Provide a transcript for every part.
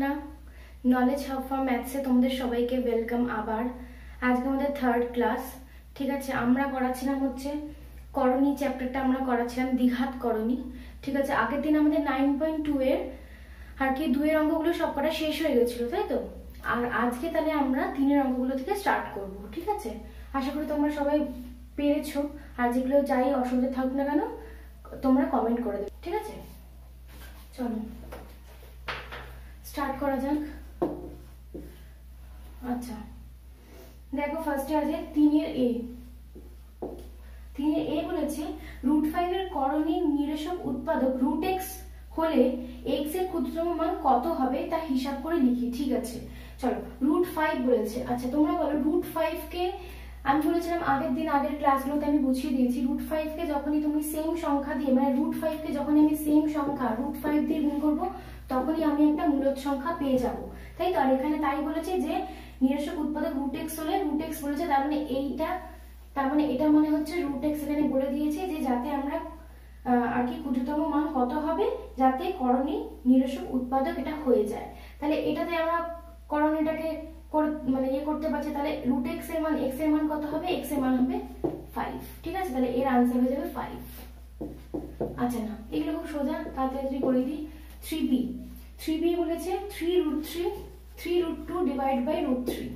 না knowledge hub for ম্যাথসে তোমাদের সবাইকে ওয়েলকাম। আবার আজকে আমাদের থার্ড ক্লাস, ঠিক আছে। আমরা করাচ্ছিলাম হচ্ছে করণী চ্যাপ্টারটা, আমরা করাচ্ছিলাম দ্বিঘাত করণী, ঠিক আছে। আগের দিন আমাদের 9.2 এর আর কি 2 এর অঙ্কগুলো সবকটা শেষ হয়ে গেছিল, তাই তো। আর আজকে তাহলে আমরা 3 এর অঙ্কগুলো থেকে স্টার্ট করব, ঠিক আছে। আশা করি তোমরা সবাই পেরেছো। আর যেগুলো যাই অসুবিধা থাকুক না কেন তোমরা কমেন্ট করে দেবে, ঠিক আছে। চলো স্টার্ট করা যাক। আচ্ছা দেখো, ফার্স্টে আছে 3 এর এ। 3 এর এ বলেছে √5 এর করণী নিরসক উৎপাদক √x হলে x এর ক্ষুদ্রতম মান কত হবে তা হিসাব করে লিখি, ঠিক আছে। চলো √5 বলেছে। আচ্ছা তোমরা বলো √5 কে, আমি বলেছিলাম আগের দিন আগের ক্লাসগুলোতে আমি বুঝিয়ে দিয়েছি, √5 কে যখনই তুমি সেম সংখ্যা দিয়ে, মানে √5 কে যখন আমি সেম সংখ্যা √5 দিয়ে গুণ করব তখনই আমি একটা মূলদ সংখ্যা পেয়ে যাব, তাই তো। আর এখানে তাই বলেছে যে নিরসক উৎপাদক √x হলে, √x বলেছে তার মানে এইটা, তার মানে এটা মানে হচ্ছে √x এখানে বলে দিয়েছে যে যাতে আমরা আর কি ক্ষুদ্রতম মান কত হবে যাতে করণী নিরসক উৎপাদক এটা হয়ে যায়। তাহলে এটাতে আমরা করণীটাকে মানে ইয়ে করতে পারছি। তাহলে √x এর মান, x এর মান কত হবে, x এর মান হবে 5, ঠিক আছে। তাহলে এর আনসার হয়ে যাবে 5। আচ্ছা না, এগুলো খুব সোজা, তাড়াতাড়ি করে দিই। 3b বলেছে 3√2 ডিভাইড বাই √3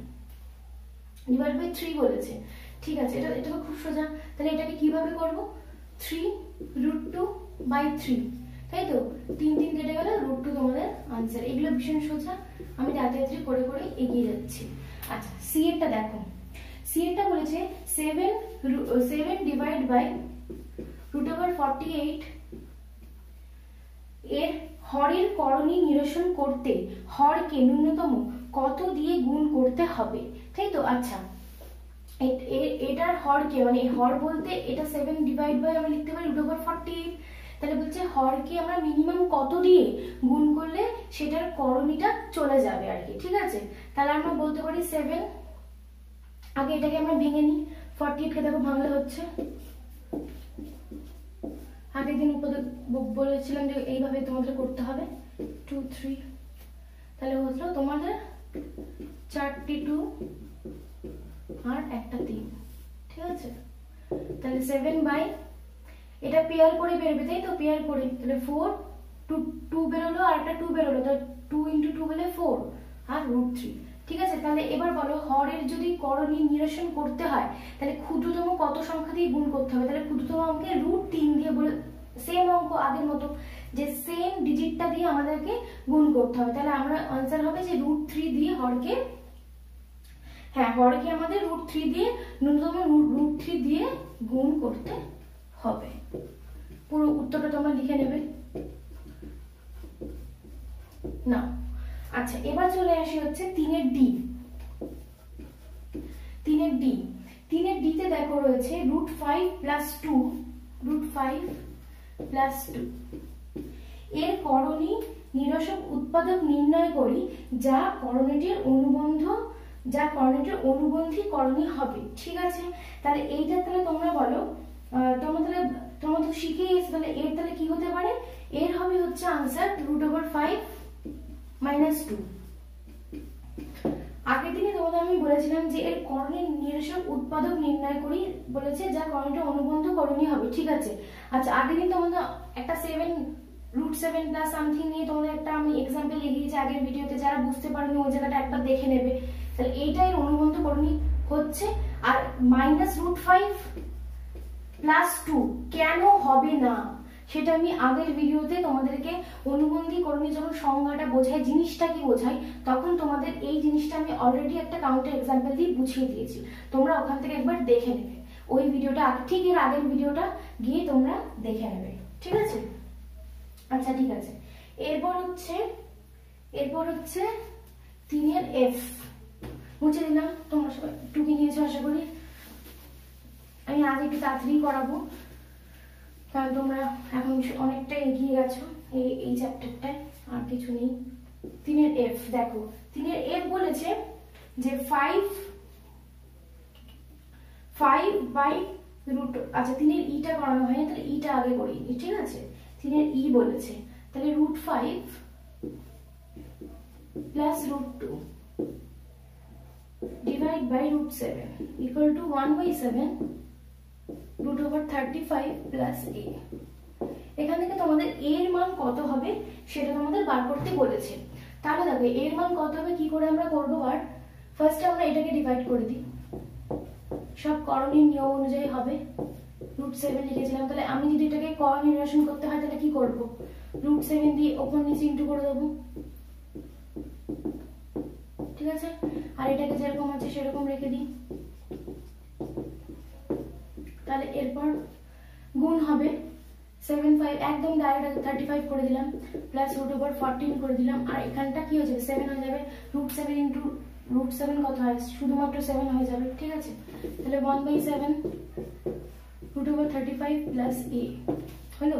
ডিভাইড বাই 3 বলেছে, ঠিক আছে। এটা তো খুব সোজা। তাহলে এটাকে কিভাবে করব, 3√2 বাই 3, তাই তো। 3 কেটে গেল, √2 তোমাদের আনসার। এগুলো ভীষণ সোজা, আমি তাড়াতাড়ি করে করে এগিয়ে যাচ্ছি। আচ্ছা সি এরটা দেখো, সি এরটা বলেছে 7 ডিভাইড বাই √48 এর হরের করণী নিরসন করতে হরকে ন্যূনতম কত দিয়ে গুণ করতে হবে, তাই তো। আচ্ছা এটার হরকে, মানে হর বলতে এটা 7 ডিভাইড বাই আমরা লিখতে পারি √48, তাহলে বলছে হরকে আমরা মিনিমাম কত দিয়ে গুণ করলে সেটার করণীটা চলে যাবে আর কি, ঠিক আছে। তাহলে আমরা বলতে পারি 7, আগে এটাকে আমরা ভেঙে নিই। 48 কে দেখো ভাঙলে হচ্ছে, আগের দিন বলেছিলাম যে এইভাবে তোমাদের করতে হবে, 2 3, তাহলে হলো তোমাদের 4টি 2 আর একটা 3, ঠিক আছে। তাহলে 7 বাই, এটা পেয়ার করে বেরোবে, তাই তো, পেয়ার করে। তাহলে 4 2 বেরোলো আর একটা 2 বেরোলো, তাহলে 2 × 2 হলে 4 আর √3, ঠিক আছে। তাহলে এবার বলো হরের যদি করণী নিরসন করতে হয় তাহলে ক্ষুদ্রতম কত সংখ্যা দিয়ে গুণ করতে হবে। তাহলে ক্ষুদ্রতম অঙ্কে √3 দিয়ে বলে, সেম অঙ্ক আগের মতো, যে সেম ডিজিটটা দিয়ে আমাদেরকে গুণ করতে হবে। তাহলে আমরা আনসার হবে যে √3 দিয়ে হরকে, হ্যাঁ হরকে আমাদের √3 দিয়ে, ন্যূনতম √3 দিয়ে গুণ করতে হবে। পুরো উত্তরটা তোমরা লিখে নেবে না। আচ্ছা এবার চলে আসি হচ্ছে 3 এর ডি। 3 এর ডিতে দেখো রয়েছে √5 + 2, √5 + 2 এর করণী নিরসক উৎপাদক নির্ণয় করি যা করণীটির অনুবন্ধী করণী হবে, ঠিক আছে। তাহলে এইটা তাহলে তোমরা বলো, তোমরা তো শিখেই এসেছো, তাহলে এর তাহলে কি হতে পারে, এর হবে হচ্ছে আনসার √5 - 2। আগের দিনে তোমাদের আমি বলেছিলাম যে এর করণী নিরসক উৎপাদক নির্ণয় করি বলেছে যা করণীটা অনুবন্ধ করণী হবে, ঠিক আছে। আচ্ছা আগের দিন তোমাদের একটা √7 + সামথিং নিয়ে তোমাদের একটা আমি এক্সাম্পল লিখিয়েছি আগের ভিডিওতে, যারা বুঝতে পারেনি ওই জায়গাটা একবার দেখে নেবে। তাহলে এইটাই অনুবন্ধ করণী হচ্ছে। আর -√5 + 2 কেন হবে না সেটা আমি আগের ভিডিওতে তোমাদেরকে অনুবন্ধী করণী যখন সংজ্ঞাটা বোঝায়, জিনিসটা কি বোঝায়, তখন তোমাদের এই জিনিসটা আমি অলরেডি একটা কাউন্টার এক্সাম্পল দিয়ে বুঝিয়ে দিয়েছি। তোমরা ওখান থেকে একবার দেখে নেবে, ওই ভিডিওটা ঠিক এর আগের ভিডিওটা গিয়ে তোমরা দেখে নেবে, ঠিক আছে। আচ্ছা ঠিক আছে, এরপর হচ্ছে 3 এর এফ। মুছে দিলাম, তোমরা সবাই টুকি নিয়েছো আশা করি। আমি আজ একটু তাড়াতাড়ি করাবো কারণ তোমরা এখন অনেকটা এগিয়ে গেছো এই চ্যাপ্টারটায়, আর কিছু নেই। 3 এর এফ দেখো, 3 এর এফ বলেছে যে 5 বাই √, আচ্ছা 3 এর ইটা করানো হয়নি, তাহলে ইটা আগে করি, ঠিক আছে। 3 এর ই বলেছে, তাহলে √5 plus √2 divide by √7 equal to 1/7 √35 plus a। এখান থেকে তোমাদের a এর মান কত হবে সেটা তোমাদের বার করতে বলেছে। তাহলে দেখো a এর মান কত হবে কি করে আমরা করব বার। ফার্স্টে আমরা এটাকে ডিভাইড করে দিই, সব করণীয় নিয়ম অনুযায়ী হবে। √7 লিখেছিলাম, তাহলে আমি যদি এটাকে করণ নির্ণয় করতে হয় তাহলে কি করব, √7 দিয়ে ওপর নিচে ইনটু করে দেবো, ঠিক আছে। আর এটাকে যেরকম আছে সেরকম রেখে দিই। তাহলে এরপর গুণ হবে 7 5 একদম ডাইরেক্ট 35 করে দিলাম প্লাস √14 করে দিলাম। আর এখানটা কি হয়ে যাবে 7 হয়ে যাবে, √7 ইনটু √7 কত হয় শুধুমাত্র 7 হয়ে যাবে, ঠিক আছে। তাহলে 1/7 √35 প্লাস a হলো।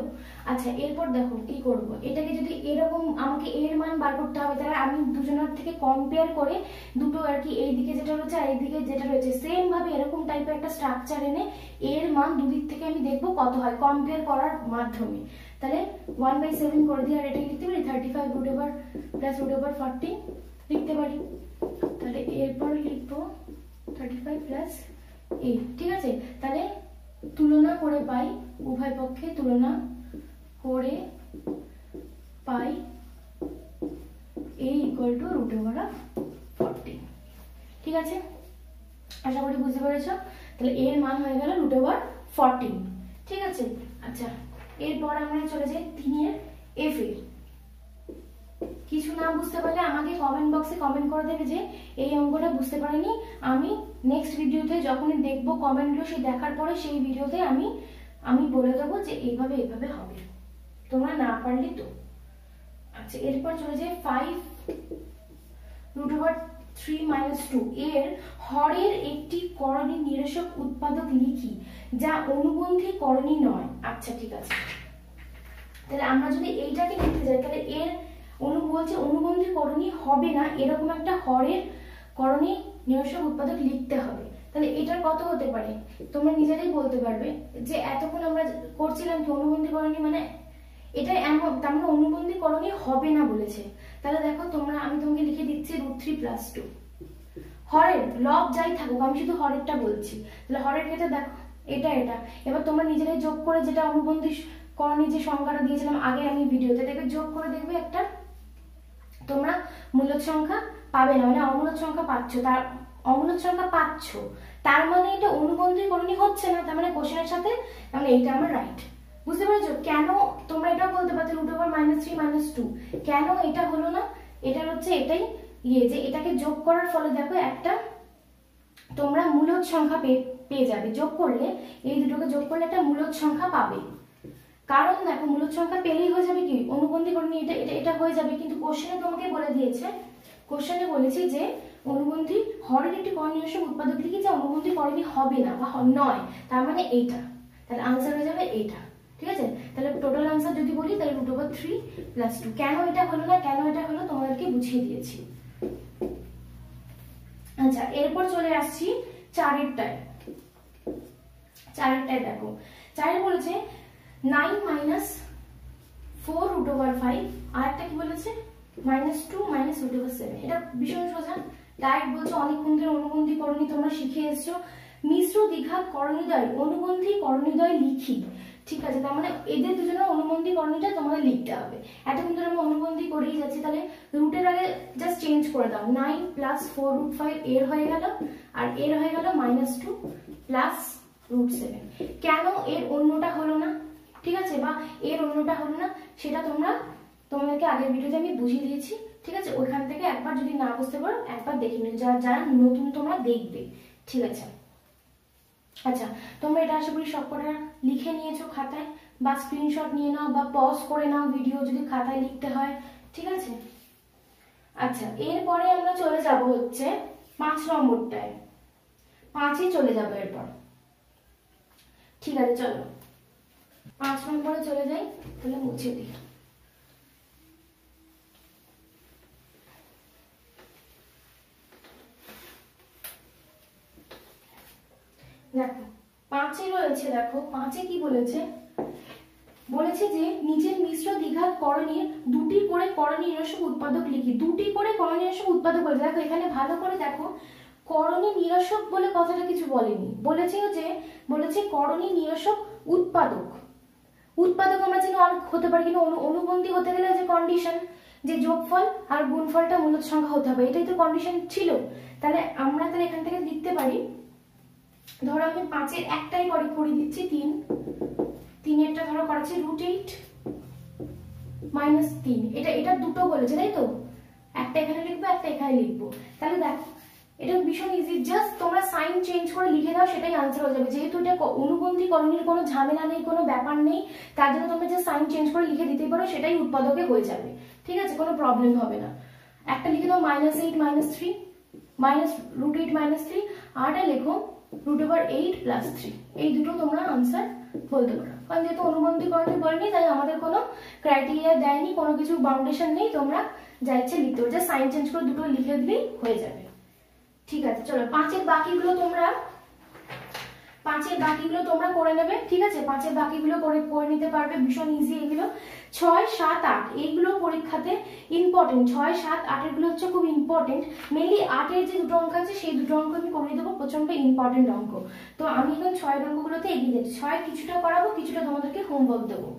আচ্ছা এরপর দেখো কি করব, এটাকে যদি এরকম আমাকে এর মান বার করতে হবে তাহলে আমি দুজনের থেকে কম্পেয়ার করে দুটো আর কি এইদিকে যেটা রয়েছে আর এইদিকে যেটা রয়েছে সেম ভাবে এরকম টাইপের একটা স্ট্রাকচার এনে এর মান দুদিক থেকে আমি দেখব কত হয় কম্পেয়ার করার মাধ্যমে। তাহলে 1/7 করে দিই আর এটাকে লিখতে পারি 35 √+ √14 লিখতে পারি। তাহলে এরপর লিখবো 35 প্লাস a, ঠিক আছে। তাহলে তুলনা করে পাই, উভয় পক্ষে তুলনা করে পাই a ইকুয়াল টু √14, ঠিক আছে। আশা করি বুঝতে পেরেছো। তাহলে a এর মান হয়ে গেল √14, ঠিক আছে। আচ্ছা এরপর আমরা চলে যাই 3 এর f এর। কিছু না বুঝতে পারলে আমাকে কমেন্ট বক্সে কমেন্ট করে দেবে যে এই অঙ্কটা বুঝতে পারিনি, আমি নেক্সট ভিডিওতে যখনই দেখবো কমেন্টগুলো সেই দেখার পরে সেই ভিডিওতে আমি বলে দেবো যে এইভাবে এইভাবে হবে, তোমরা না পারলে তো। আচ্ছা এরপর চলে যায় 5 √3 - 2 এর হরের একটি করণী নিরসক উৎপাদক লিখি যা অনুবন্ধী করণী নয়। আচ্ছা ঠিক আছে, তাহলে আমরা যদি এইটাকে লিখতে যাই তাহলে এর বলছে অনুবন্ধী করণী হবে না, এরকম একটা হরের করণী নিরসক উৎপাদক লিখতে হবে। তাহলে এটার কত হতে পারে তোমরা নিজেরাই বলতে পারবে। যে এতক্ষণ আমরা করছিলাম কি অনুবন্ধী করণী মানে এটা এমন, তার মানে অনুবন্ধী করণী হবে না বলেছে। তাহলে দেখো আমি তোমাকে লিখে দিচ্ছি √3 + 2 হরের লব যাই থাকুক, আমি শুধু হরেরটা বলছি। তাহলে হরের ক্ষেত্রে দেখো এটা এবার তোমরা নিজেরাই যোগ করে যেটা অনুবন্ধী করণী যে সংখ্যাটা দিয়েছিলাম আগে আমি ভিডিওতে, দেখবে যোগ করে দেখবে একটা তোমরা মূলদ সংখ্যা পাবে না, মানে অমূলদ সংখ্যা পাচ্ছ। তার মানে এটা অনুবন্ধী করণী হচ্ছে না, তার মানে কোশ্চেনের সাথে তার মানে এইটা আমার রাইট। বুঝতে পেরেছো কেন? তোমরা এটাও বলতে পারছো √3 - 2 কেন এটা হলো না, এটা হচ্ছে এটাই যে এটাকে যোগ করার ফলে দেখো একটা তোমরা মূলদ সংখ্যা পেয়ে যাবে। যোগ করলে এই দুটোকে যোগ করলে একটা মূলদ সংখ্যা পাবে। কারণ দেখো মূলদ সংখ্যা পেলেই হয়ে যাবে কি অনুবন্ধী করণী, এটা হয়ে যাবে। কিন্তু কোশ্চেনে তোমাকে বলে দিয়েছে, কোশ্চেনে বলেছে যে অনুবন্ধী হরের একটি করণী নিরসক উৎপাদক লিখি যা অনুবন্ধী করণী হবে না বা নয়, তার মানে এইটা। তাহলে আনসার হয়ে যাবে এইটা, ঠিক আছে। তাহলে টোটাল আনসার যদি বলি তাহলে √3 + 2। কেন এটা হলো না, কেন এটা হলো তোমাদেরকে বুঝিয়ে দিয়েছি। আচ্ছা এরপর চলে আসছি 4এরটায়। দেখো 4 বলেছে 9 - 4 √5 আর একটা কি বলেছে -2 - √7। এটা ভীষণ সোজা, ডাইরেক্ট বলছে অনেকক্ষণ ধরে অনুবন্ধী করণী তোমরা শিখে এসছো। মিশ্র দ্বিঘাত করণীদ্বয় অনুবন্ধী করণীদ্বয় লিখি, ঠিক আছে। তার মানে এদের দুজনের অনুবন্ধী করণীটা তোমাদের লিখতে হবে। এতক্ষণ ধরে আমরা অনুবন্ধী করেই যাচ্ছি, তাহলে রুটের আগে জাস্ট চেঞ্জ করে দাও। 9 + 4 √5 এর হয়ে গেল আর এর হয়ে গেল -2 + √7। কেন এর অন্যটা হলো না, ঠিক আছে, বা এর অন্যটা হলো না সেটা তোমাদেরকে আগের ভিডিওতে আমি বুঝিয়ে দিয়েছি, ঠিক আছে। ওইখান থেকে একবার যদি না বুঝতে পারো একবার দেখে নিও, যারা নতুন তোমরা দেখবে, ঠিক আছে। আচ্ছা তোমরা এটা আশা করি সবকটা লিখে নিয়েছো খাতায়, বা স্ক্রিনশট নিয়ে নাও বা পজ করে নাও ভিডিও যদি খাতায় লিখতে হয়, ঠিক আছে। আচ্ছা এরপরে আমরা চলে যাব হচ্ছে 5 নম্বরটায়। 5-এ চলে যাবো এরপর, ঠিক আছে। চলো 5 নম্বরে চলে যাই, তাহলে মুছে দিই। দেখো 5-এ রয়েছে, দেখো 5-এ কি বলেছে বলেছে যে নিচের মিশ্র দ্বিঘাত করণীর দুটি করে করণী নিরসক উৎপাদক লিখি। দুটি করে করণী নিরসক উৎপাদক বলে, দেখো এখানে ভালো করে দেখো, করণী নিরসক বলে কথাটা কিছু বলেনি, বলেছে করণী নিরসক উৎপাদক। উৎপাদক আমরা জানি অনেক হতে পারে, কিন্তু অনুবন্ধী হতে গেলে যে কন্ডিশন যে যোগফল আর গুণফলটা মূলদ সংখ্যা হতে হবে, এটাই তো কন্ডিশন ছিল। তাহলে আমরা এখান থেকে লিখতে পারি, ধরো আমি 5-এর একটাই করে দিচ্ছি, 3-এরটা ধরো করাচ্ছি √8 - 3। এটা দুটো বলেছে তাই তো, একটা এখানে লিখবো একটা এখানে লিখবো। তাহলে দেখো এটা ভীষণ ইজি, জাস্ট তোমরা সাইন চেঞ্জ করে লিখে দাও, সেটাই আনসার হয়ে যাবে। যেহেতু এটা অনুবন্ধী করণীর কোনো ঝামেলা নেই, কোনো ব্যাপার নেই, তার জন্য তোমরা যে সাইন চেঞ্জ করে লিখে দিতে পারো, সেটাই উৎপাদকে হয়ে যাবে। ঠিক আছে, কোনো প্রবলেম হবে না। একটা লিখে দাও -8 - 3 √8 - 3, আরটা লেখো √8 + 3। এই দুটো তোমরা আনসার বলতে পারো, কারণ যেহেতু অনুবন্ধী করণী বলেনি, তাই আমাদের কোনো ক্রাইটেরিয়া দেয়নি, কোনো কিছু বাউন্ডেশন নেই, তোমরা যা ইচ্ছে লিখতে পারো, সাইন চেঞ্জ করে দুটো লিখে দিলেই হয়ে যাবে। ঠিক আছে, চলো 5-এর বাকিগুলো তোমরা করে নেবে। ঠিক আছে, 5-এর বাকিগুলো করে নিতে পারবে, ভীষণ ইজি এগুলো। 6, 7, 8 এইগুলো পরীক্ষাতে ইম্পর্টেন্ট। 6, 7, 8 এগুলো হচ্ছে খুব ইম্পর্টেন্ট। মেনলি 8-এর যে দুটো অঙ্ক আছে, সেই দুটো অঙ্ক আমি করে দেবো, প্রচন্ড ইম্পর্টেন্ট অঙ্ক। তো আমি এখন 6-এর অঙ্কগুলোতে এগিয়ে যাচ্ছি। 6 কিছুটা করাবো, কিছুটা তোমাদেরকে হোমওয়ার্ক দেবো।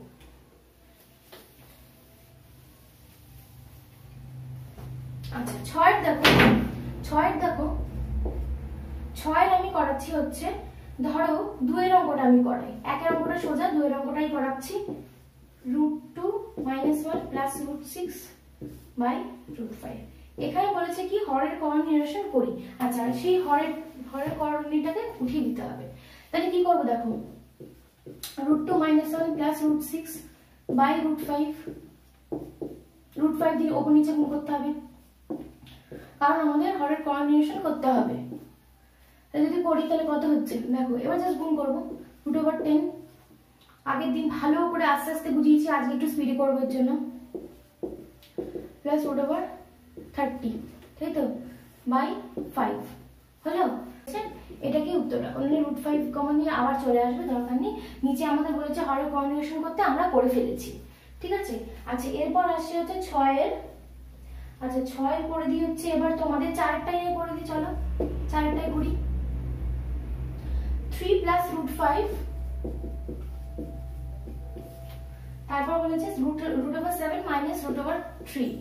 আচ্ছা, 6-এর দেখো 6-এর আমি করাচ্ছি হচ্ছে, ধরো 2-এর অঙ্কটা আমি করাই, 1-এর অঙ্কটা সোজা, 2-এর অঙ্কটাই করাচ্ছি। √2 - 1 + √6 / √5। এখানে বলেছে কি হরের করণ নিরসন করি। আচ্ছা, সেই হরের করণীটাকে উঠিয়ে দিতে হবে। তাহলে কি করবো দেখো, √2 - 1 + √6 / √5। √5 দিয়ে ওপর নিচে গুণ করতে হবে, কারণ আমাদের হরের করণ নিরসন করতে হবে। তাহলে যদি করি তাহলে কত হচ্ছে দেখো, এবার জাস্ট গুণ করবো। √10, আগের দিন ভালো করে আস্তে আস্তে বুঝিয়েছি, আজকে একটু স্পিডে করবো এর জন্য, প্লাস √30, তাই তো, /5 হলো। এটা কি উত্তরটা, অনলি √5 কমন নিয়ে আবার চলে আসবে, দরকার নেই। নিচে আমাদের বলেছে হরের করণ নিরসন করতে, আমরা করে ফেলেছি। ঠিক আছে, আচ্ছা এরপর আসছে হচ্ছে 6-এর। আচ্ছা 6-এর করে দিই হচ্ছে, এবার তোমাদের 4টাই করে দিই, চলো 4টাই করি। 3 + √5, তারপর বলেছে √7 - √3,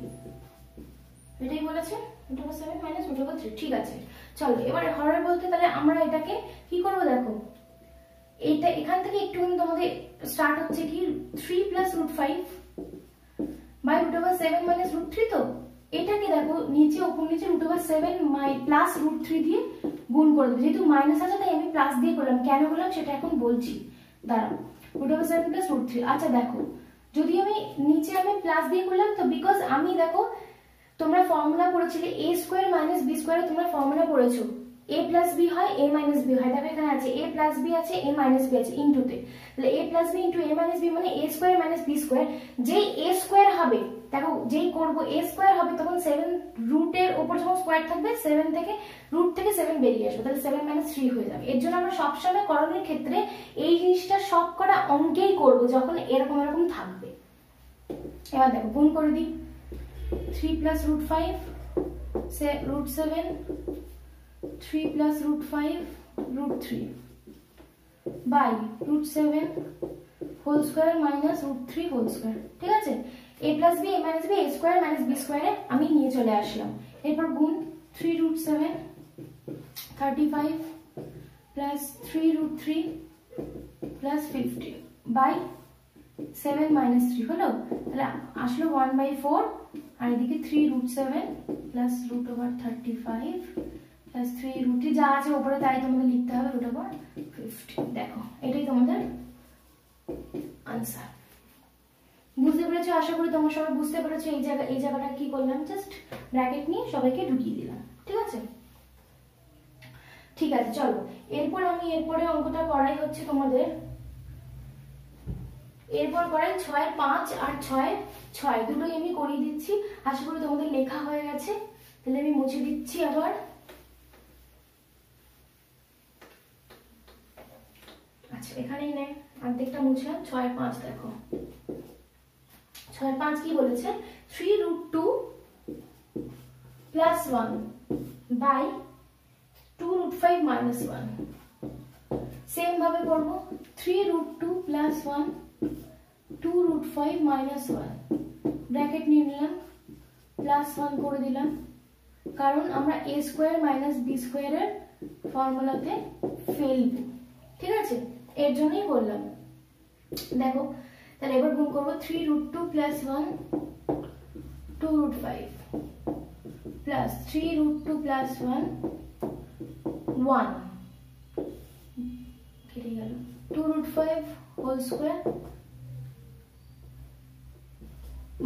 এটাই বলেছে √7 - √3। ঠিক আছে, চলো এবার হরের বলতে তাহলে আমরা এটাকে কি করবো দেখো, এটা এখান থেকে একটু তোমাদের স্টার্ট হচ্ছে কি 3 + √5 /√7 - √3। তো এটাকে দেখো নিচে ওপর নিচে √7 + √3 দিয়ে গুণ করে দেবো, যেহেতু মাইনাস আছে তাই আমি প্লাস দিয়ে করলাম, কেন করলাম সেটা এখন বলছি, দাঁড়াও। √7 + √3। আচ্ছা দেখো, যদি আমি নিচে প্লাস দিয়ে করলাম, তো বিকজ আমি দেখো, তোমরা ফর্মুলা পড়েছিলে a² - b² তোমরা ফর্মুলা পড়েছো, a + b হয় a - b হয়। দেখো এখানে আছে a + b আছে a - b আছে ইনটুতে, তাহলে a + b * a - b মানে a² - b²। যেই a² হবে, দেখো যেই করব a² হবে, তখন 7 রুটের উপর যখন স্কয়ার থাকবে, 7 থেকে রুট থেকে 7 বেরিয়ে আসবে, তাহলে 7 - 3 হয়ে যাবে। এর জন্য আমরা সবসময় করণের ক্ষেত্রে এই জিনিসটা সব কটা অঙ্কেই করব যখন এরকম থাকবে। এবার দেখো গুণ করে দিই, 3 + √5 √7, 3 + √5 √3 /√7 হোল স্কয়ার -√3 হোল স্কয়ার। ঠিক আছে, a + b a - b a² - b² আমি নিয়ে চলে আসলাম। এরপর গুণ 3 √7 35 + 3 √3 + 50 /7 - 3 হলো। তাহলে আসলো 1/4, আর এদিকে 3 √7 + √35 + 3 √3 যা আছে উপরে তাই তোমাদের লিখতে হবে, √50। দেখো এটাই তোমাদের আনসার। বুঝতে পেরেছো? আশা করি তোমরা সবাই বুঝতে পেরেছো এই জায়গাটা কি করলাম, জাস্ট ব্র্যাকেট নিয়ে সবাইকে ঢুকিয়ে দিলাম। ঠিক আছে, ঠিক আছে, চলো এরপর আমি অঙ্কটা করাই হচ্ছে তোমাদের, এরপর করাই 6-এর 5 আর 6-এর 6 দুটোই আমি করিয়ে দিচ্ছি। আশা করি তোমাদের লেখা হয়ে গেছে, তাহলে আমি মুছে দিচ্ছি আবার। আচ্ছা এখানেই নেয়, অর্ধেকটা মুছলাম। 6/5 দেখো, 6/5 কি বলেছে, 3√2 + 1 বাই 2√5 - 1। সেম ভাবে করব, 3√2 + 1 2√5 - 1 ব্র্যাকেট নিয়ে নিলাম, +1 করে দিলাম, কারণ আমরা a² - b² এর ফর্মুলাতে ফেলব, ঠিক আছে, এর জন্যই বললাম। দেখো তাহলে এবার গুণ করব, 3√2 + 1 2√5 প্লাস 3√2 + 1 1 কেটে গেল, 2√5 হোল স্কয়ার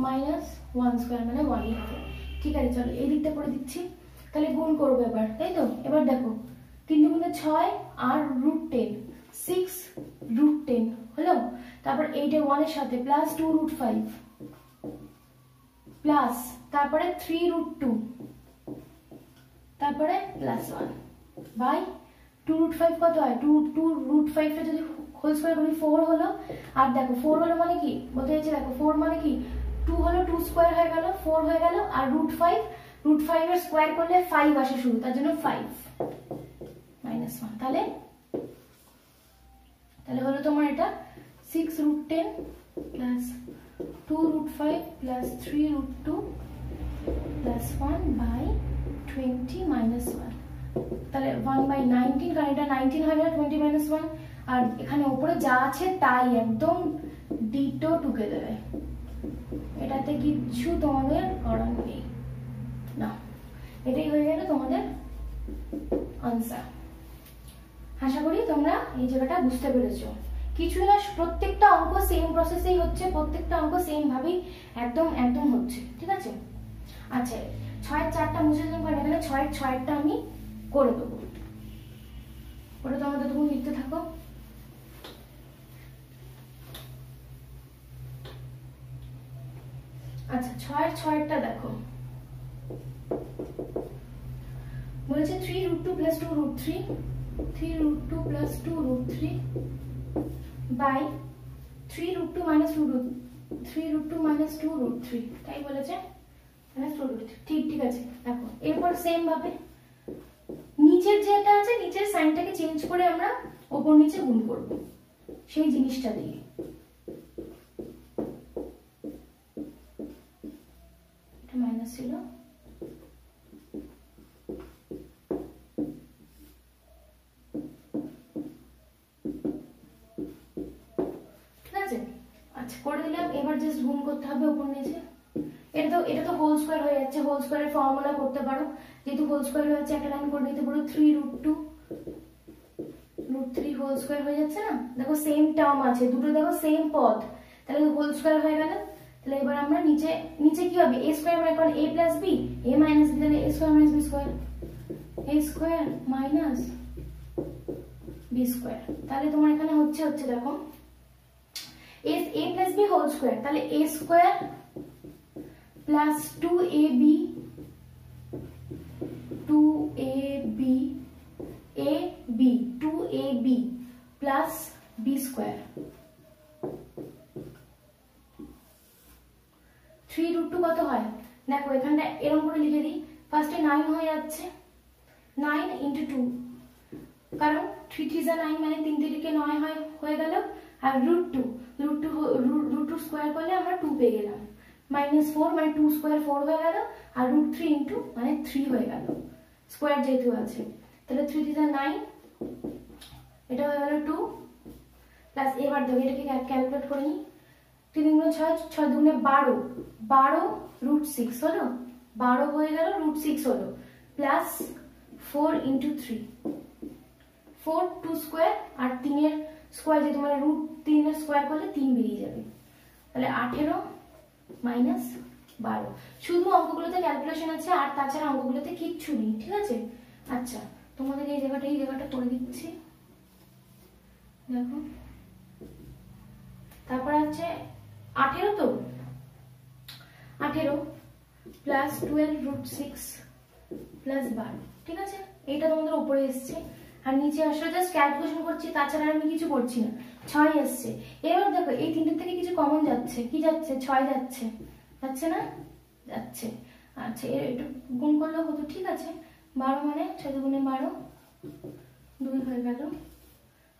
মাইনাস 1 স্কয়ার মানে 1ই হবে। ঠিক আছে, চলো এই দিকটা করে দিচ্ছি। তাহলে গুণ করবো এবার, তাই তো? এবার দেখো 3 × 6 আর √10 6√10 হলো। তারপর এইটা 1 এর সাথে প্লাস 2√5 প্লাস তারপরে 3√2 তারপরে +1 বাই 2√5 কত হয়, 2√5 টা যদি হোল স্কয়ার করি 4 হলো। আর দেখো 4 হলো মানে কি বলতে চাইছি, দেখো 4 মানে কি 2 হলো 2 স্কয়ার হয়ে গেল, 4 হয়ে গেল, আর √5 এর স্কয়ার করলে 5 আসে শুরু, তার জন্য 5 - 1। তাহলে হলো তোমার এটা 6√10 প্লাস 2√5 প্লাস 3√2 প্লাস 1 বাই 20 - 1। তাহলে 1/19, কারণ এটা 19 হয়ে গেল 20 - 1। আর এখানে উপরে যা আছে তাই একদম ডিটো টুকে দেবে, এটাতে কিছু তোমাদের করার নেই না। এটাই হয়ে গেল তোমাদের আনসার। আশা করি তোমরা এই জায়গাটা বুঝতে পেরেছো। কিছু না, প্রত্যেকটা অঙ্ক সেম প্রসেসেই হচ্ছে, প্রত্যেকটা অঙ্ক সেম ভাবেই একদম হচ্ছে, ঠিক আছে। আচ্ছা 6 এর 4টা মুছে দিলাম, কারণ এখানে 6 এর 6টা আমি করে দেবো, ওটা তোমরা তখন লিখতে থাকো। আচ্ছা 6 এর 6টা দেখো, বলেছে 3√2 + 2√3 3√2 + 2√3 বাই 3√2 - 2√3, তাই বলেছে -2√3। ঠিক আছে, দেখো এরপর সেম ভাবে নিচের যেটা আছে নিচের সাইনটাকে চেঞ্জ করে আমরা উপর নিচে গুণ করব সেই জিনিসটা দিয়ে। এটা মাইনাস ছিল, ঠিক আছে। আচ্ছা করে দিলাম, এবার জাস্ট গুণ করতে হবে উপর নিচে। এটা তো হোল স্কয়ার হয়ে যাচ্ছে, হোল স্কয়ারের ফর্মুলা করতে পারো, যেহেতু হোল স্কয়ার হয়ে যাচ্ছে একটা লাইন করে নিতে পারো, 3√2 √3 হোল স্কয়ার হয়ে যাচ্ছে না। দেখো সেম টার্ম আছে দুটো, দেখো সেম পদ, তাহলে হোল স্কয়ার হয়ে গেল। তাহলে এবার আমরা নিচে কি হবে, a স্কয়ার মানে কোন a + b, a - b, তাহলে a square - b square, a square minus b square. তাহলে তোমার এখানে হচ্ছে দেখো a + b হোল স্কয়ার, তাহলে a square plus 2ab plus b square, 3√2 কত হয় দেখো, এখানটা এরকম করে লিখে দিই। ফার্স্টে 9 হয়ে যাচ্ছে, 9 × 2, কারণ 3 3 যা 9 মানে 3 3 কে 9 হয়ে গেল। আর √2 স্কয়ার করলে আমরা 2 পেয়ে গেলাম, -4 মানে 2 স্কয়ার 4 হয়ে গেল, আর √3 × মানে 3 হয়ে গেল, স্কয়ার যেহেতু আছে। তাহলে 3 3 যা 9, এটা হয়ে গেল 2 প্লাস, এবার দেখো এটাকে ক্যালকুলেট করে নিই, 3 × 6 6 × 2 = 12 12 √6 হলো, 12 হয়ে গেল, √6 হলো, প্লাস 4 × 3 4 2 স্কয়ার, আর 3 এর স্কয়ার যেহেতু মানে √3 এর স্কয়ার করলে 3 বেরিয়ে যাবে, তাহলে 18 - 12। শুধু অঙ্কগুলোতে ক্যালকুলেশন আছে, আর তাছাড়া অঙ্কগুলোতে কিচ্ছু নেই, ঠিক আছে। আচ্ছা তোমাদের এই জায়গাটা করে দিচ্ছি, দেখো তারপর আছে 18 তো 18 প্লাস 12 √6 প্লাস 12, ঠিক আছে। এটা তোমাদের উপরে এসছে। আর নিচে আসলে জাস্ট ক্যালকুলেশন করছি, তাছাড়া আমি কিছু করছি না। 6 এসছে। এবার দেখো এই তিনটের থেকে কিছু কমন যাচ্ছে, কি যাচ্ছে? 6 যাচ্ছে, যাচ্ছে না? যাচ্ছে। আচ্ছা একটু গুণ করলেও হতো, ঠিক আছে। 12 মানে 6 গুণে 12, 2 হয়ে গেল,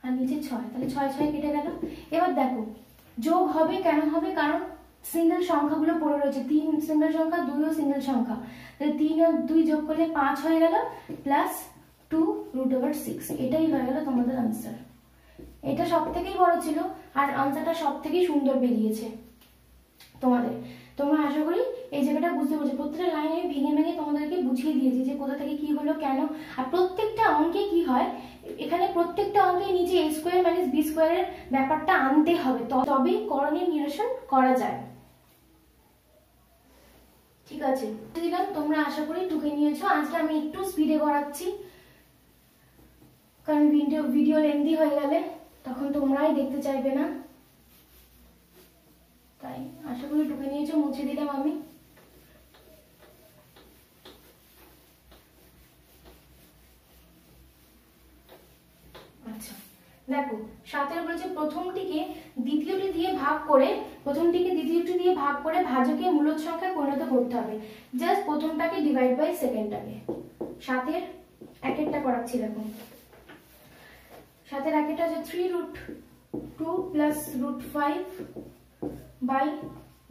আর নিচে 6, তাহলে 6 6 কেটে গেল। এবার দেখো যোগ হবে, কেন হবে? কারণ সিঙ্গেল সংখ্যাগুলো পড়ে রয়েছে, 3 সিঙ্গেল সংখ্যা, 2 ও সিঙ্গেল সংখ্যা, তাহলে 3 আর 2 যোগ করলে 5 হয়ে গেল, প্লাস 2 √6। এটাই হয়ে গেল তোমাদের আনসার। এটা সব থেকেই বড় ছিল, আর আনসারটা সব থেকেই সুন্দর বেরিয়েছে তোমাদের। তোমরা আশা করি এই জায়গাটা বুঝতে পারছো। প্রত্যেকটা লাইন আমি ভেঙে ভেঙে তোমাদেরকে বুঝিয়ে দিয়েছি যে কোথা থেকে কি হলো, কেন। আর প্রত্যেকটা অঙ্কে কি হয়, এখানে প্রত্যেকটা অঙ্কে নিচে a² - b² এর ব্যাপারটা আনতে হবে, তবেই করণীয় নিরসন করা যায়। ঠিক আছে, দিলাম, তোমরা আশা করি টুকে নিয়েছো। আজকে আমি একটু স্পিডে করাচ্ছি, কারণ ভিডিও লেন্দি হয়ে গেলে তখন তোমরাই দেখতে চাইবে না, তাই আশা করি টুকে নিয়েছো। মুছে দিলাম আমি। আচ্ছা দেখো 7 বলেছে প্রথমটিকে দ্বিতীয়টি দিয়ে ভাগ করে, ভাজকে মূলদ সংখ্যায় পরিণত করতে হবে। জাস্ট প্রথমটাকে ডিভাইড বাই সেকেন্ডটাকে। 7 এক একটা করাচ্ছি। দেখো 7 এক একটা হচ্ছে 3√2 প্লাস √5 বাই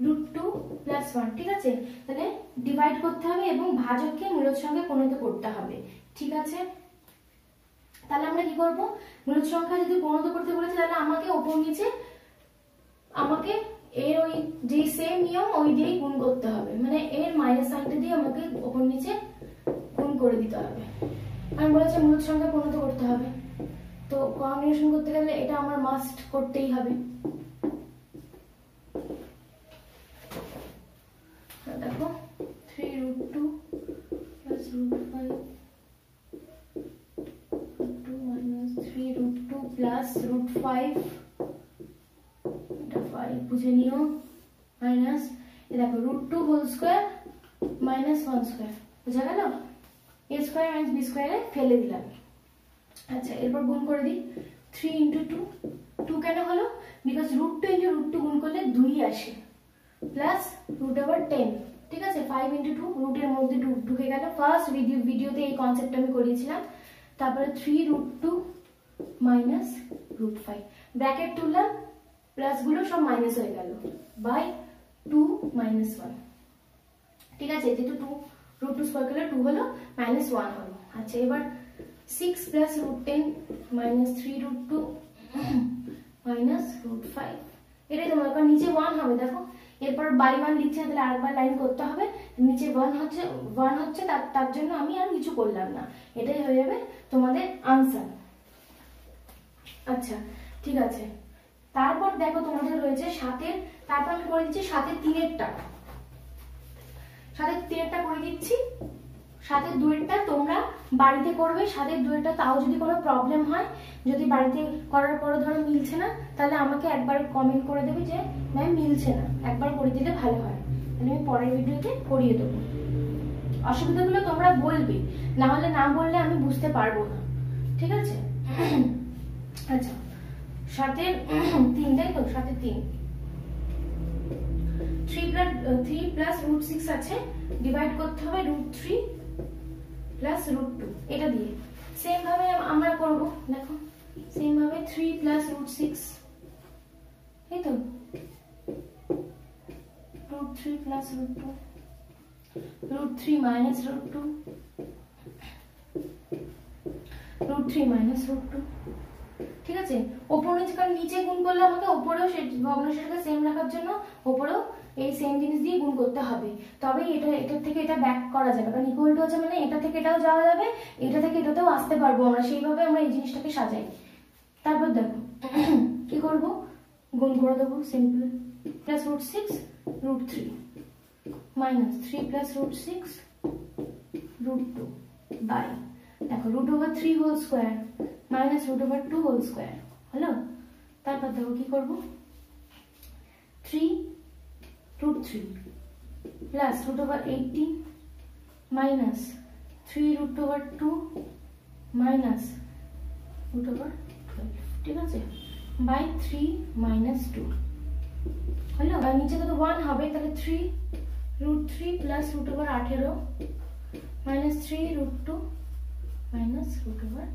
√2 প্লাস 1, ঠিক আছে। তাহলে ডিভাইড করতে হবে এবং ভাজককে মূলদ সংখ্যায় পরিণত করতে হবে, ঠিক আছে। তাহলে আমরা কি করব, মূলদ সংখ্যা যদি পরিণত করতে বলেছে তাহলে আমাকে ওপর নিচে আমাকে এর ওই যে সেম নিয়ম ওই দিয়েই গুণ করতে হবে, মানে এর মাইনাস সাইনটা দিয়ে আমাকে ওপর নিচে গুণ করে দিতে হবে। আমি বলেছি মূলদ সংখ্যা পরিণত করতে হবে, তো কম্বিনেশন করতে গেলে এটা আমার মাস্ট করতেই হবে। দেখো 3√2 প্লাস √5 3√2 প্লাস √5, এটা 5 বুঝে নিও, মাইনাস এ দেখো √2 হোল স্কয়ার মাইনাস 1 স্কয়ার, বুঝা গেল। a² - b² এ ফেলে দিলাম। আচ্ছা এরপর গুণ করে দিই। 3 × 2, 2 কেন হলো? বিকজ √2 × √2 গুণ করলে 2 আসে, প্লাস √10, ঠিক আছে। 5 × 2, রুটের মধ্যে 2 ঢুকে গেল। ফার্স্ট ভিডিওতে এই কনসেপ্টটা আমি করিয়েছিলাম। তারপরে 3√2 মাইনাস √5, ব্র্যাকেট তুললাম, প্লাস গুলো সব মাইনাস হয়ে গেল, বাই 2 - 1, ঠিক আছে। যেহেতু 2√2 স্কয়ার করলে 2 হলো, -1 হলো। আচ্ছা এবার 6 প্লাস √10 মাইনাস 3√2 মাইনাস √5, এটাই তোমার, কারণ নিচে 1 হবে। দেখো এরপর বাই 1 লিখছে, তাহলে আরেকবার লাইন করতে হবে। নিচে 1 হচ্ছে তার জন্য আমি আর কিছু করলাম না, এটাই হয়ে যাবে তোমাদের আনসার। আচ্ছা ঠিক আছে, তারপর দেখো তোমাদের রয়েছে 7 তারপর আমি করে দিচ্ছি 7 3-এরটা। 7 3-এরটা করে দিচ্ছি। 7 2-এরটা তোমরা বাড়িতে করবে। 7 2-এরটা তাও যদি কোনো প্রবলেম হয়, যদি বাড়িতে করার পরে ধরো মিলছে না, তাহলে আমাকে একবার কমেন্ট করে দেবে যে ম্যাম মিলছে না, একবার করে দিলে ভালো হয়, তাহলে আমি পরের ভিডিওতে করিয়ে দেবো। অসুবিধাগুলো তোমরা বলবে, না হলে না বললে আমি বুঝতে পারবো না, ঠিক আছে। আচ্ছা 7 3, তাই তো? 7 3, 3 প্লাস √6 আছে, ডিভাইড করতে হবে √3 প্লাস √2, এটা দিয়ে সেম ভাবে আমরা করব। দেখো সেম ভাবে 3 প্লাস √6, এই তো √3 প্লাস √2, √3 মাইনাস √2, √3 মাইনাস √2, ঠিক আছে। ওপর নিচে, কারণ নিচে গুণ করলে আমাকে ওপরেও সেই ভগ্নাংশটাকে সেম রাখার জন্য ওপরেও এই সেম জিনিস দিয়ে গুণ করতে হবে, তবেই এটার থেকে এটা ব্যাক করা যাবে। কারণ ইকুয়াল টু আছে মানে এটা থেকে এটাও যাওয়া যাবে, এটা থেকে এটাতেও আসতে পারবো আমরা, সেইভাবে আমরা এই জিনিসটাকে সাজাই। তারপর দেখো কি করব, গুণ করে দেবো simple. Plus √6 √3 minus 3 plus √6 √2 by দেখো √3 whole square minus √2 whole square হলো। তারপর দেখো কি করব, 3 √3 plus √18 minus 3 √2 minus root over 12, ঠিক আছে, বাই 3 মাইনাস 2 হলো। আর নিচে তো 1 হবে, তাহলে 3 root 3 plus root over 18 minus 3 root 2 minus root over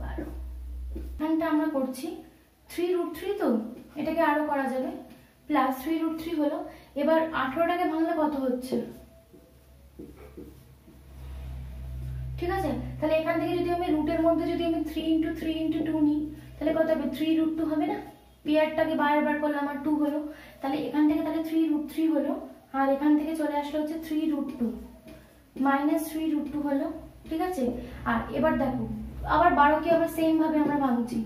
12। এখানটা আমরা করছি 3 রুট 3, তো এটাকে আরো করা যাবে, প্লাস 3 রুট 3 হলো। এবার 18টাকে ভাঙলে কত হচ্ছে, ঠিক আছে। তাহলে এখান থেকে যদি আমি রুটের মধ্যে যদি আমি 3 ইন্টু 3 ইন্টু 2 নিই, তাহলে কত হবে, 3 রুট 2 হবে না। পেয়ারটাকে বারবার করলে আমার 2 হলো, তাহলে এখান থেকে তাহলে 3 রুট 3 হলো, আর এখান থেকে চলে আসলো হচ্ছে 3 রুট 2 মাইনাস 3 রুট 2 হলো, ঠিক আছে। আর এবার দেখো আবার 12কে আবার সেম ভাবে আমরা ভাঙছি,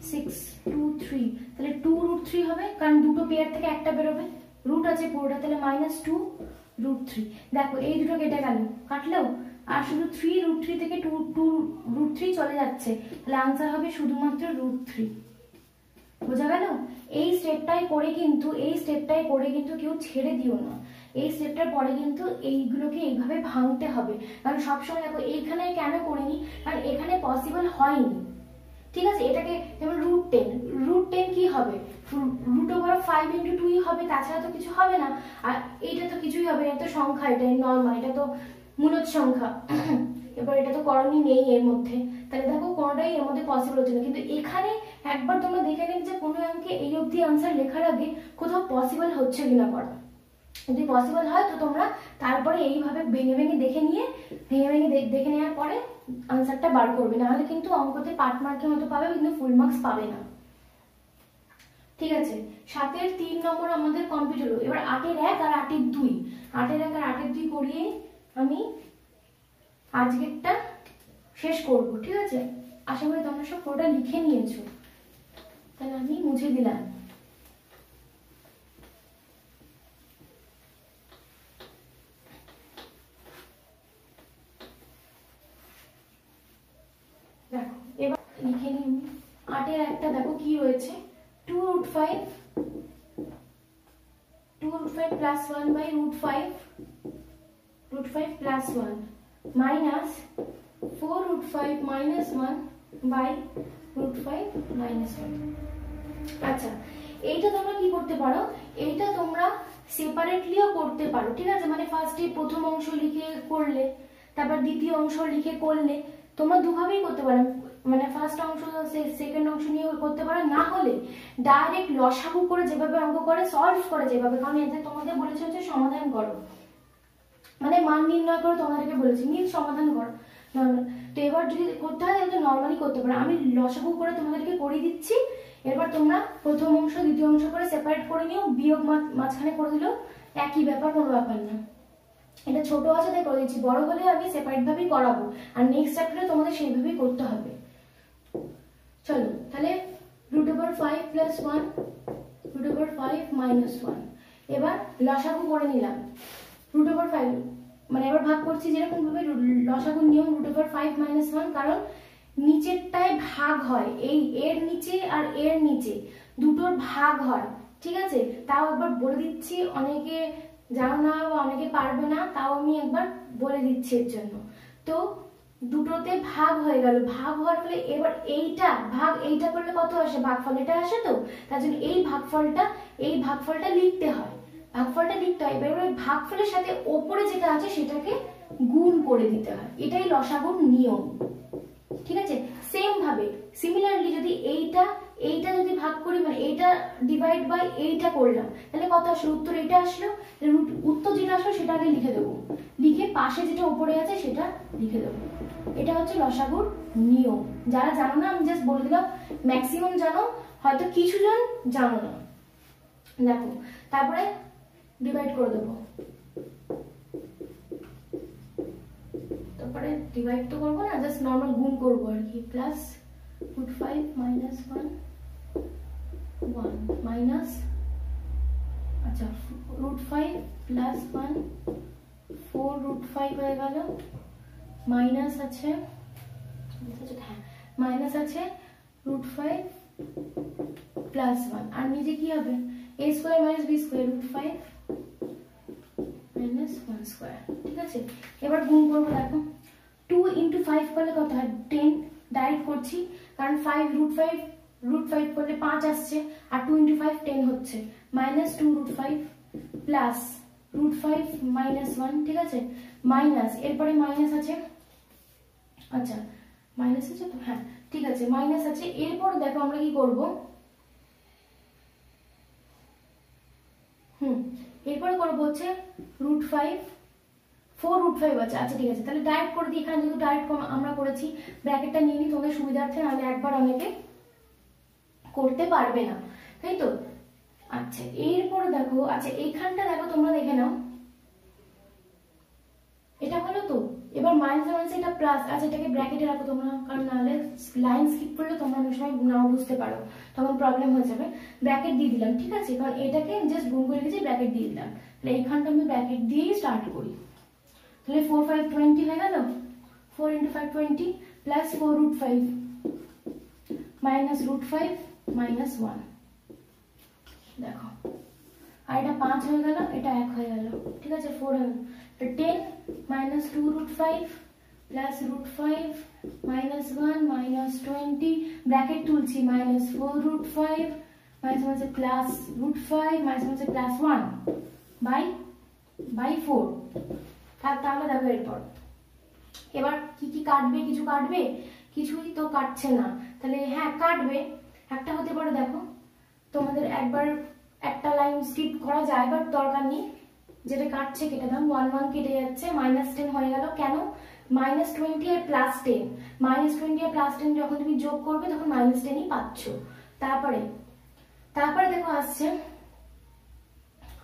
6 2 3, তাহলে 2 রুট 3 হবে, কারণ দুটো পেয়ার থেকে একটা বেরোবে, রুট আছে পুরোটা, তাহলে মাইনাস 2 রুট 3। দেখো এই দুটো কেটে গেল, কাটলেও, আর শুধু 3 রুট 3 থেকে 2 রুট 3 চলে যাচ্ছে, তাহলে আনসার হবে শুধুমাত্র রুট 3। বোঝা গেল? এই স্টেপটাই করে কিন্তু কেউ ছেড়ে দিও না। এই স্টেপটার পরে কিন্তু এইগুলোকে এইভাবে ভাঙতে হবে, কারণ সবসময় দেখো এইখানে কেন করিনি, কারণ এখানে পসিবল হয়নি, ঠিক আছে। এটাকে যেমন রুট 10 কি হবে, রুট ওভার 5 ইন্টু 2 হবে, তাছাড়া তো কিছু হবে না। আর এইটা তো কিছুই হবে না, এটা তো সংখ্যা, এটা নর্মাল, এটা তো মূলদ সংখ্যা। এবার এটা তো করণীয় নেই এর মধ্যে, তাহলে দেখো কোনোটাই এর মধ্যে পসিবল হচ্ছে না। কিন্তু এখানে একবার তোমরা দেখে নেবে যে কোনো অঙ্কে এই অবধি আনসার লেখার আগে কোথাও পসিবল হচ্ছে কিনা করা। যদি পসিবল হয় তো তোমরা তারপরে এইভাবে ভেঙে ভেঙে দেখে নেওয়ার পরে আনসারটা বার করবে, নাহলে কিন্তু অঙ্কতে পার্ট মার্কের মতো পাবে, কিন্তু ফুল মার্কস পাবে না, ঠিক আছে। 7-এর 3 নম্বর আমাদের কমপ্লিট হলো। এবার 8-এর 1 আর 8-এর 2, 8-এর 1 আর 8-এর 2 করিয়ে আমি আজকেরটা শেষ করব, ঠিক আছে। আশা করি তোমরা সব পুরোটা লিখে নিয়েছো, তাহলে আমি মুছে দিলাম। দেখো এবার লিখে নিই। 8-এর একটা দেখো কি রয়েছে, 2 root 5 plus 1 by root 5 plus 1 minus 4 root 5 minus 1 by root 5 minus 1। আচ্ছা, এইটা তোমরা কি করতে পারো, এইটা তোমরা সেপারেটলিও করতে পারো, ঠিক আছে। মানে ফার্স্টে প্রথম অংশ লিখে করলে, তারপর দ্বিতীয় অংশ লিখে করলে, তোমরা দুভাবেই করতে পারো। মানে ফার্স্ট অংশ সেকেন্ড অংশ নিয়ে করতে পারো, না হলে ডাইরেক্ট লসাগু করে যেভাবে অঙ্ক করে সলভ করে যেভাবে, কারণ এতে তোমাদের বলেছে হচ্ছে সমাধান করো, মানে মান নির্ণয় করে তোমাদেরকে বলেছি নিজ সমাধান করো। তো এবার যদি করতে হয় তাহলে নর্মালি করতে পারো, আমি লসাগু করে তোমাদেরকে করিয়ে দিচ্ছি। এরপর তোমরা প্রথম অংশ দ্বিতীয় অংশ করে সেপারেট করে নিও, বিয়োগ মাঝখানে করে দিলেও একই ব্যাপার, কোনো ব্যাপার না। এটা ছোট আছে তাই করে দিচ্ছি, বড় হলে আমি সেপারেট ভাবেই করাবো, আর নেক্সট চ্যাপ্টারে তোমাদের সেইভাবেই করতে হবে। চলো তাহলে root over 5 plus 1 root over 5 minus 1, এবার লসাগু করে নিলাম। রুট ওভার 5 মানে এবার ভাগ করছি যেরকম ভাবে লসাগুর নিয়ম, রুট ওভার 5 মাইনাস 1, কারণ নিচেরটায় ভাগ হয়, এই এর নিচে আর এর নিচে দুটোর ভাগ হয়, ঠিক আছে। তাও একবার বলে দিচ্ছি, অনেকে জানো না বা অনেকে পারবে না, তাও আমি একবার বলে দিচ্ছি এর জন্য। তো দুটোতে ভাগ হয়ে গেল, ভাগ হওয়ার ফলে এবার এইটা করলে কত আসে, ভাগফল এটা আসে, তো তার জন্য এই ভাগফলটা লিখতে হয়, এবার ওই ভাগফলের সাথে ওপরে যেটা আছে সেটাকে গুণ করে দিতে হয়, এটাই লসাগুর নিয়ম, ঠিক আছে। সেম ভাবে সিমিলারলি যদি এইটা যদি ভাগ করি, মানে এইটা ডিভাইড বাই এইটা করলাম, তাহলে কত আসলো, উত্তর এইটা আসলো। উত্তর যেটা আসলো সেটা আগে লিখে দেবো, লিখে পাশে যেটা উপরে আছে সেটা লিখে দেবো। এটা হচ্ছে লসাগুর নিয়ম। যারা জানো না আমি জাস্ট বলে দিলাম, ম্যাক্সিমাম জানো, হয়তো কিছু জন জানো না। দেখো তারপরে ডিভাইড করে দেবো, তারপরে ডিভাইড তো করবো না, জাস্ট নর্মাল গুণ করবো আর কি। প্লাস রুট 5 মাইনাস 1 মাইনাস, আচ্ছা রুট 5 প্লাস 1 4 রুট 5 হয়ে গেল, মাইনাস আছে, হ্যাঁ মাইনাস আছে রুট 5 প্লাস 1, আর নিচে কি হবে, a square minus b square, root 5 minus 1 square, ঠিক আছে। এবার গুণ করবো, দেখো 2 ইন্টু 5 করলে কত হয় 10, ডাইরেক্ট করছি, কারণ 5 রুট 5 করলে 5 আসছে, আর 2 × 5 10 হচ্ছে, -2√5 প্লাস √5 -1, ঠিক আছে, মাইনাস, এরপরে মাইনাস আছে, আচ্ছা মাইনাস আছে তো, হ্যাঁ ঠিক আছে মাইনাস আছে। এরপর দেখো আমরা কি করব, এরপরে করবো হচ্ছে √5, 4√5 আছে, আচ্ছা ঠিক আছে, তাহলে ডাইরেক্ট করে দিই, এখানে যেহেতু ডাইরেক্ট আমরা করেছি ব্র্যাকেটটা নিয়ে নিই তোমাদের সুবিধার্থে, নাহলে একবার অনেকে করতে পারবে না, তাই তো। আচ্ছা এরপরে দেখো, আচ্ছা এইখানটা দেখো তোমরা দেখে নাও, এটা হলো তো, এবার মাইনাস মাইনাস এটা প্লাস, আচ্ছা এটাকে ব্র্যাকেটে রাখো তোমরা, কারণ নাহলে লাইন স্কিপ করলে তোমরা অনেক সময় নাও বুঝতে পারো, তখন প্রবলেম হয়ে যাবে। ব্র্যাকেট দিয়ে দিলাম, ঠিক আছে, কারণ এটাকে জাস্ট গুণ করে রেখেছি, ব্র্যাকেট দিয়ে দিলাম, তাহলে এইখানটা আমি ব্র্যাকেট দিয়েই স্টার্ট করি। তাহলে 4 5 20 হয়ে গেল, 4 × 5 20 প্লাস 4√5 মাইনাস √5 -1, দেখো আর এটা 5 হয়ে গেল, এটা 1 হয়ে গেল, ঠিক আছে, 4 হয়ে গেল, 10 -2√5 প্লাস √5 -1 -20, ব্র্যাকেট তুলছি, -4√5 minus plus √5 minus plus 1 by 4। তাহলে দেখো এরপর এবার কি কি কাটবে, কিছু কাটবে, কিছুই তো কাটছে না, তাহলে হ্যাঁ কাটবে, একটা হতে পারে, দেখো তোমাদের একবার একটা লাইন স্কিপ করা যায়, বাট দরকার নেই, যেটা কাটছে কেটে দাও, 1 1 কেটে যাচ্ছে, -10 হয়ে গেল, কেন, -20 আর +10, -20 আর +10 যখন তুমি যোগ করবে তখন -10ই পাচ্ছ। তারপরে দেখো আসছে,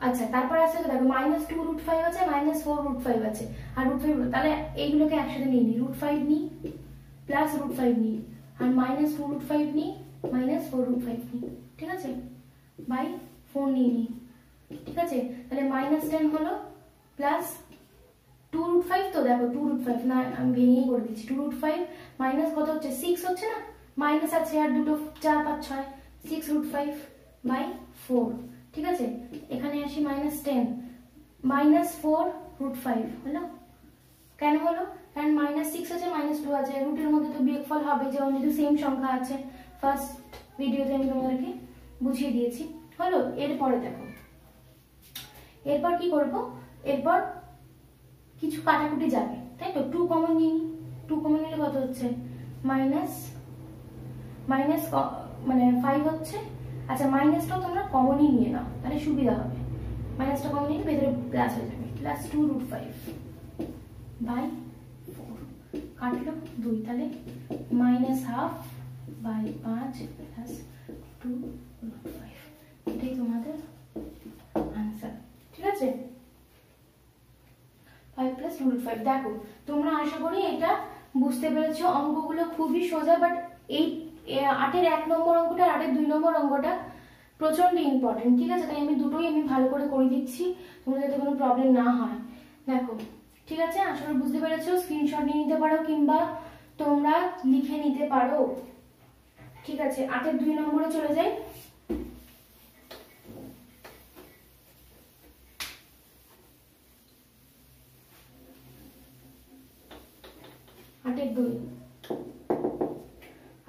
আচ্ছা তারপরে আসছে দেখো -2√5 আছে, -4√5 আছে, আর √5, তাহলে এইগুলোকে একসাথে নিয়ে নিই, √5 নিই প্লাস √5 নিই, আর -2√5 নিই -4√5 নিই, ঠিক আছে, বাই 4 নিয়ে নিই, ঠিক আছে, তাহলে -10 হলো প্লাস 2√5, তো দেখো 2√5 না আমি ভেঙেই করে দিচ্ছি, 2√5 মাইনাস কত হচ্ছে 6 হচ্ছে না, মাইনাস আছে আর দুটো 4 5 6, 6√5 বাই 4, ঠিক আছে, এখানে আসি -10 -4√5 হলো, কেন হলো, কারণ -6 আছে -2 আছে, রুটের মধ্যে তো বিয়োগফল হবে, যেমন যেহেতু সেম সংখ্যা আছে, ফার্স্ট ভিডিওতে আমি তোমাদেরকে বুঝিয়ে দিয়েছি, হলো। এরপরে দেখো এরপর কি করব, এরপর কিছু কাটাকুটি যাবে, তাই তো, 2 কমন নিই, 2 কমন নিলে কত হচ্ছে, মাইনাস মানে 5 হচ্ছে, আচ্ছা মাইনাসটাও তোমরা কমনই নিয়ে নাও, তাহলে সুবিধা হবে, মাইনাসটা কমন নিলে ভেতরে প্লাস হয়ে যাবে, প্লাস 2√5 বাই 4, কাটলো 2, তাহলে -12 বাই 5 প্লাস 2√5, এটাই তোমাদের আনসার, ঠিক আছে, 5 প্লাস √5। দেখো তোমরা আশা করি এটা বুঝতে পেরেছো, অঙ্কগুলো খুবই সোজা, বাট এই 8-এর 1 নম্বর অঙ্কটা আর 8-এর 2 নম্বর অঙ্কটা প্রচন্ড ইম্পর্টেন্ট, ঠিক আছে, তাই আমি দুটোই ভালো করে করে দিচ্ছি, তোমাদের যাতে কোনো প্রবলেম না হয়। দেখো ঠিক আছে, আশা করি বুঝতে পেরেছো, স্ক্রিনশট নিয়ে নিতে পারো কিংবা তোমরা লিখে নিতে পারো, ঠিক আছে। 8-এর 2 নম্বরে চলে যাই,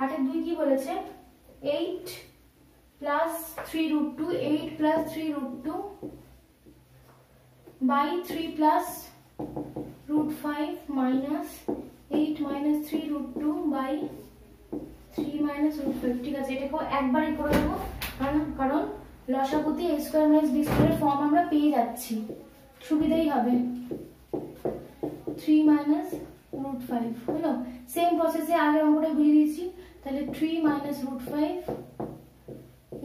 আটের দুই কি বলেছে, 8 plus 3√2, 8 plus 3√2 by 3 plus √5 minus 8 minus 3√2 by 3 minus √5, ঠিক আছে, এটাকেও একবারই করে দেবো, কারণ লসাগুতে a স্কয়ার মাইনাস b স্কয়ারের ফর্ম আমরা পেয়ে যাচ্ছি, সুবিধাই হবে। 3 মাইনাস √5 হলো, সেম প্রসেসে আগে অঙ্কটা বুঝিয়ে দিয়েছি, তাহলে 3 মাইনাস √5,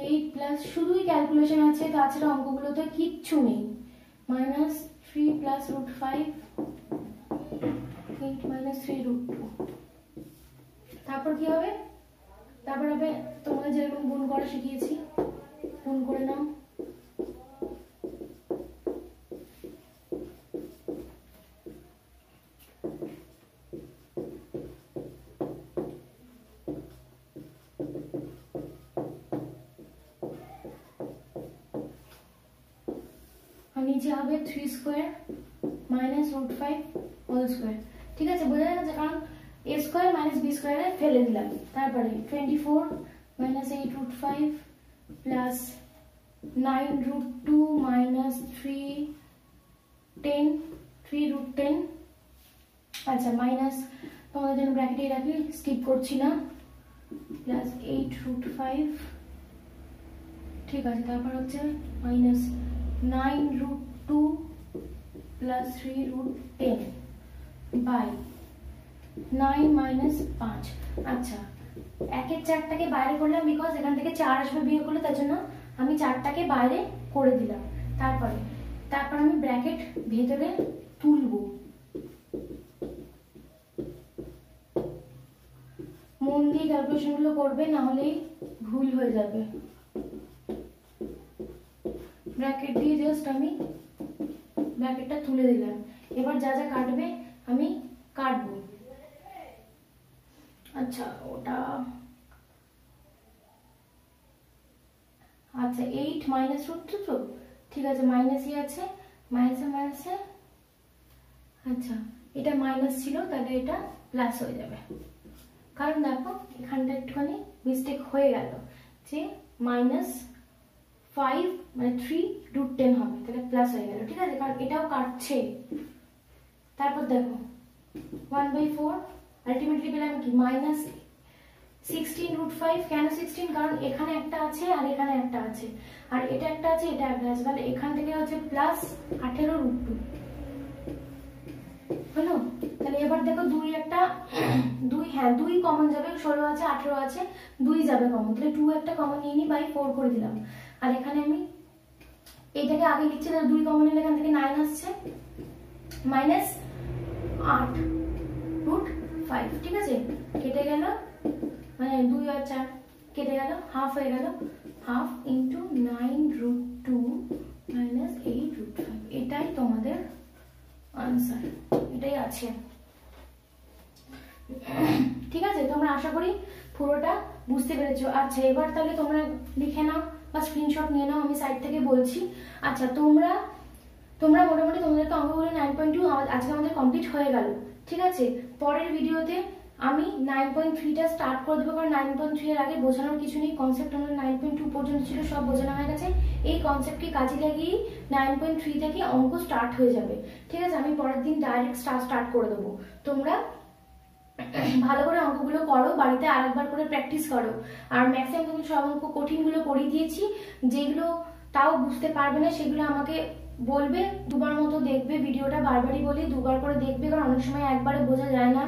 8 প্লাস, শুধুই ক্যালকুলেশন আছে, তাছাড়া অঙ্কগুলোতে কিচ্ছু নেই, মাইনাস 3 প্লাস √5, 8 মাইনাস 3√2, তারপর কি হবে, তারপর হবে তোমাদের যেরকম গুণ করা শিখিয়েছি, গুণ করে নাও, নিচে হবে 3 স্কয়ার মাইনাস √5 হোল স্কয়ার, ঠিক আছে, বোঝা যাচ্ছে, কারণ a স্কয়ার মাইনাস b স্কয়ারে ফেলে দিলাম, তারপরে 24 মাইনাস 8√5 প্লাস 9√2 মাইনাস 3√10, আচ্ছা মাইনাস তোমাদের জন্য ব্র্যাকেটে রাখি, স্কিপ করছি না, প্লাস 8√5, ঠিক আছে, তারপর হচ্ছে মাইনাস 9√2 প্লাস 3√10 বাই 9 মাইনাস 5। আচ্ছা, একের 4টাকে বাইরে করলাম বিকজ এখান থেকে 4 আসবে বিয়োগ করলে, তার জন্য আমি 4টাকে বাইরে করে দিলাম। তারপর আমি ব্র্যাকেট ভেতরে তুলবো, মন দিয়ে ক্যালকুলেশন গুলো করবে, না হলেই ভুল হয়ে যাবে। ব্র্যাকেট দিয়ে জাস্ট আমি ব্র্যাকেটটা তুলে দিলাম। এবার যা যা কাটবে আমি কাটবো। আচ্ছা ওটা, আচ্ছা 8 মাইনাস √2 তো ঠিক আছে, মাইনাসই আছে, মাইনাসে, আচ্ছা এটা মাইনাস ছিল, তাহলে এটা প্লাস হয়ে যাবে, কারণ দেখো এখানটা একটুখানি মিস্টেক হয়ে গেল, যে -5 মানে 3√10 হবে, তাহলে প্লাস হয়ে গেল, ঠিক আছে, কারণ এটাও কাটছে। তারপর দেখো 1/4 আলটিমেটলি পেলাম কি -16√5। কেন 16? কারণ এখানে একটা আছে আর এখানে একটা আছে, আর এটা একটা আছে, এটা একটা আছে, তাহলে এখান থেকে হচ্ছে প্লাস 18√2 হলো। তাহলে এবার দেখো 2 হ্যাঁ 2 কমন যাবে, 16 আছে 18 আছে, 2 যাবে কমন, তাহলে 2 একটা কমন নিয়ে নি, বাই 4 করে দিলাম। আর এখানে আমি এটাকে আগে লিখছি, তাহলে 2 কমন নিলে এখান থেকে 9 আসছে, মাইনাস 8√5, ঠিক আছে, কেটে গেল, মানে 2 আর 4 কেটে গেল, হাফ হয়ে গেল, হাফ ইন্টু 9√2 মাইনাস 8√5, এটাই তোমাদের আনসার, এটাই আছে, ঠিক আছে। তোমরা আশা করি পুরোটা বুঝতে পেরেছো। আচ্ছা এবার তাহলে তোমরা লিখে নাও বা স্ক্রিনশট নিয়ে নাও, আমি সাইড থেকে বলছি। আচ্ছা তোমরা মোটামুটি তোমাদের তো অঙ্কগুলো 9.2 আজকে আমাদের কমপ্লিট হয়ে গেল, ঠিক আছে। পরের ভিডিওতে আমি 9.3টা স্টার্ট করে দেবো, কারণ 9.3 এর আগে বোঝানোর কিছু নেই, কনসেপ্ট আমাদের 9.2 পর্যন্ত ছিল, সব বোঝানো হয়ে গেছে। এই কনসেপ্টকে কাজে লাগিয়ে 9.3 থেকে অঙ্ক স্টার্ট হয়ে যাবে, ঠিক আছে। আমি পরের দিন ডাইরেক্ট স্টার্ট করে দেবো। তোমরা ভালো করে অঙ্কগুলো করো, বাড়িতে আরেকবার করে প্র্যাকটিস করো। আর ম্যাক্সিমাম কিন্তু সব অঙ্ক কঠিনগুলো করিয়ে দিয়েছি, যেগুলো তাও বুঝতে পারবে না সেগুলো আমাকে বলবে, দুবার মতো দেখবে ভিডিওটা, বারবারই বলি 2বার করে দেখবে, কারণ অনেক সময় একবারে বোঝা যায় না,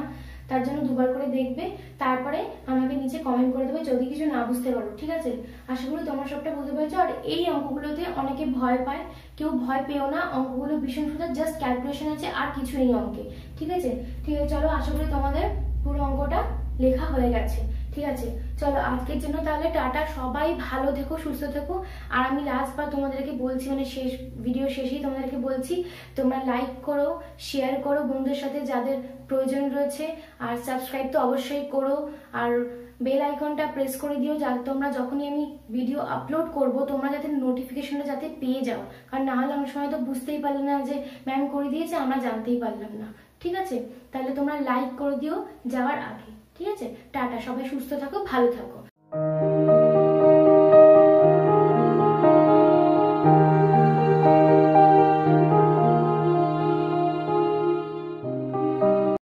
তার জন্য 2বার করে দেখবে, তারপরে আমাকে নিচে কমেন্ট করে দেবে যদি কিছু না বুঝতে পারো, ঠিক আছে। আশা করি তোমরা সবটা বুঝতে পেরেছো। আর এই অঙ্কগুলোতে অনেকে ভয় পায়, কেউ ভয় পেও না, অঙ্কগুলো ভীষণ সুন্দর, জাস্ট ক্যালকুলেশন আছে আর কিছু নেই অঙ্কে, ঠিক আছে। ঠিক আছে চলো, আশা করি তোমাদের পুরো অঙ্কটা লেখা হয়ে গেছে, ঠিক আছে। চলো আজকের জন্য তাহলে টাটা, সবাই ভালো থেকো, সুস্থ থেকো। আর আমি লাস্টবার তোমাদেরকে বলছি, মানে ভিডিও শেষেই তোমাদেরকে বলছি, তোমরা লাইক করো, শেয়ার করো বন্ধুদের সাথে যাদের প্রয়োজন রয়েছে, আর সাবস্ক্রাইব তো অবশ্যই করো, আর বেল আইকনটা প্রেস করে দিও, যাতে তোমরা যখনই আমি ভিডিও আপলোড করব তোমরা যাতে নোটিফিকেশনটা যাতে পেয়ে যাও, কারণ না হলে অনেক সময় তো বুঝতেই পারলে না যে ম্যাম করে দিয়েছে, আমরা জানতেই পারলাম না, ঠিক আছে। তাহলে তোমরা লাইক করে দিও যাওয়ার আগে, ঠিক আছে। টাটা, সবাই সুস্থ থাকো, ভালো থাকো।